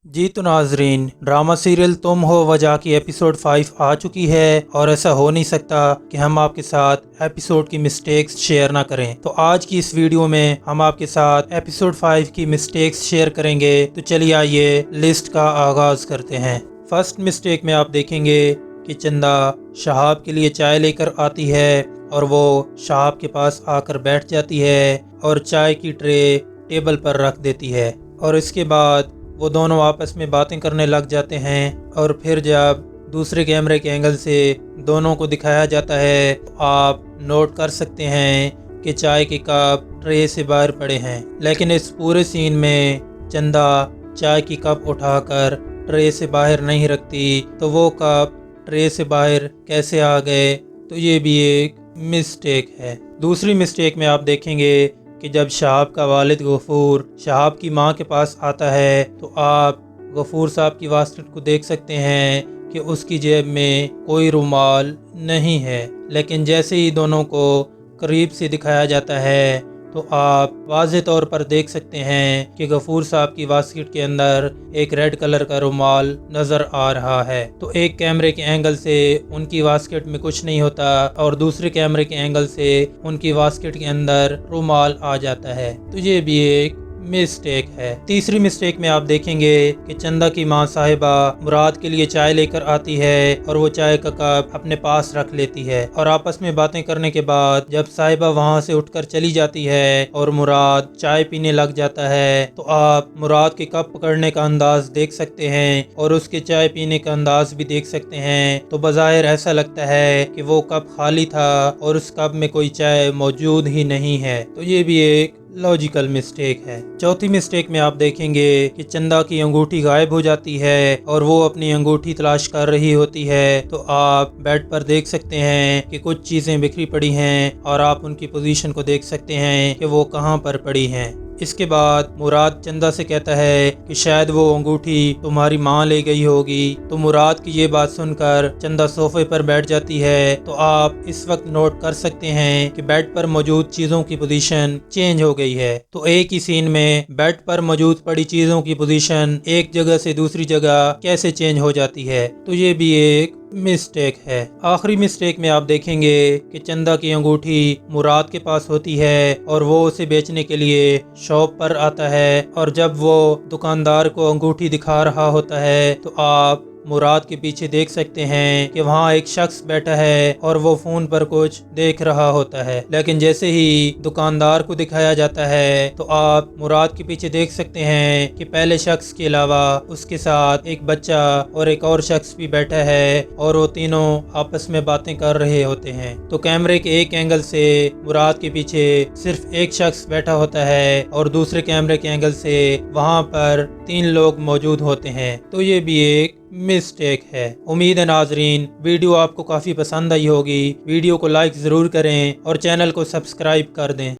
जी तो नाजरीन, drama serial तुम हो वजह की एपिसोड 5 आ चुकी है और ऐसा हो नहीं सकता कि हम आपके साथ एपिसोड की मिस्टेक्स शेयर ना करें। तो आज की इस वीडियो में हम आपके साथ एपिसोड 5 की मिस्टेक्स शेयर करेंगे। तो चलिए आइए लिस्ट का आगाज करते हैं। फर्स्ट मिस्टेक में आप देखेंगे कि चंदा शहाब के लिए चाय लेकर आती है और वो शहाब के पास आकर बैठ जाती है और चाय की ट्रे टेबल पर रख देती है और इसके बाद वो दोनों आपस में बातें करने लग जाते हैं। और फिर जब दूसरे कैमरे के एंगल से दोनों को दिखाया जाता है तो आप नोट कर सकते हैं कि चाय के कप ट्रे से बाहर पड़े हैं, लेकिन इस पूरे सीन में चंदा चाय की कप उठाकर ट्रे से बाहर नहीं रखती, तो वो कप ट्रे से बाहर कैसे आ गए, तो ये भी एक मिस्टेक है। दूसरी मिस्टेक में आप देखेंगे कि जब शहाब का वालिद गफूर शहाब की मां के पास आता है तो आप गफूर साहब की वास्कट को देख सकते हैं कि उसकी जेब में कोई रुमाल नहीं है, लेकिन जैसे ही दोनों को करीब से दिखाया जाता है तो आप वाज़ेह तौर पर देख सकते हैं कि गफूर साहब की वास्कट के अंदर एक रेड कलर का रुमाल नज़र आ रहा है। तो एक कैमरे के एंगल से उनकी वास्कट में कुछ नहीं होता और दूसरे कैमरे के एंगल से उनकी वास्कट के अंदर रुमाल आ जाता है, तो ये भी एक मिस्टेक है। तीसरी मिस्टेक में आप देखेंगे कि चंदा की मां साहिबा मुराद के लिए चाय लेकर आती है और वो चाय का कप अपने पास रख लेती है और आपस में बातें करने के बाद जब साहिबा वहां से उठकर चली जाती है और मुराद चाय पीने लग जाता है तो आप मुराद के कप पकड़ने का अंदाज देख सकते हैं और उसके चाय पीने का अंदाज भी देख सकते हैं। तो बज़ाहिर ऐसा लगता है कि वो कप खाली था और उस कप में कोई चाय मौजूद ही नहीं है, तो ये भी एक लॉजिकल मिस्टेक है। चौथी मिस्टेक में आप देखेंगे कि चंदा की अंगूठी गायब हो जाती है और वो अपनी अंगूठी तलाश कर रही होती है, तो आप बेड पर देख सकते हैं कि कुछ चीजें बिखरी पड़ी हैं और आप उनकी पोजीशन को देख सकते हैं कि वो कहां पर पड़ी हैं। इसके बाद मुराद चंदा से कहता है कि शायद वो अंगूठी तुम्हारी माँ ले गई होगी, तो मुराद की ये बात सुनकर चंदा सोफे पर बैठ जाती है। तो आप इस वक्त नोट कर सकते हैं कि बेड पर मौजूद चीज़ों की पोजीशन चेंज हो गई है। तो एक ही सीन में बेड पर मौजूद पड़ी चीज़ों की पोजीशन एक जगह से दूसरी जगह कैसे चेंज हो जाती है, तो ये भी एक मिस्टेक है। आखिरी मिस्टेक में आप देखेंगे कि चंदा की अंगूठी मुराद के पास होती है और वो उसे बेचने के लिए शॉप पर आता है और जब वो दुकानदार को अंगूठी दिखा रहा होता है तो आप मुराद के पीछे देख सकते हैं कि वहाँ एक शख्स बैठा है और वो फोन पर कुछ देख रहा होता है, लेकिन जैसे ही दुकानदार को दिखाया जाता है तो आप मुराद के पीछे देख सकते हैं कि पहले शख्स के अलावा उसके साथ एक बच्चा और एक और शख्स भी बैठा है और वो तीनों आपस में बातें कर रहे होते हैं। तो कैमरे के एक एंगल से मुराद के पीछे सिर्फ एक शख्स बैठा होता है और दूसरे कैमरे के एंगल से वहाँ पर 3 लोग मौजूद होते हैं, तो ये भी एक मिस्टेक है। उम्मीद है नाजरीन वीडियो आपको काफ़ी पसंद आई होगी। वीडियो को लाइक ज़रूर करें और चैनल को सब्सक्राइब कर दें।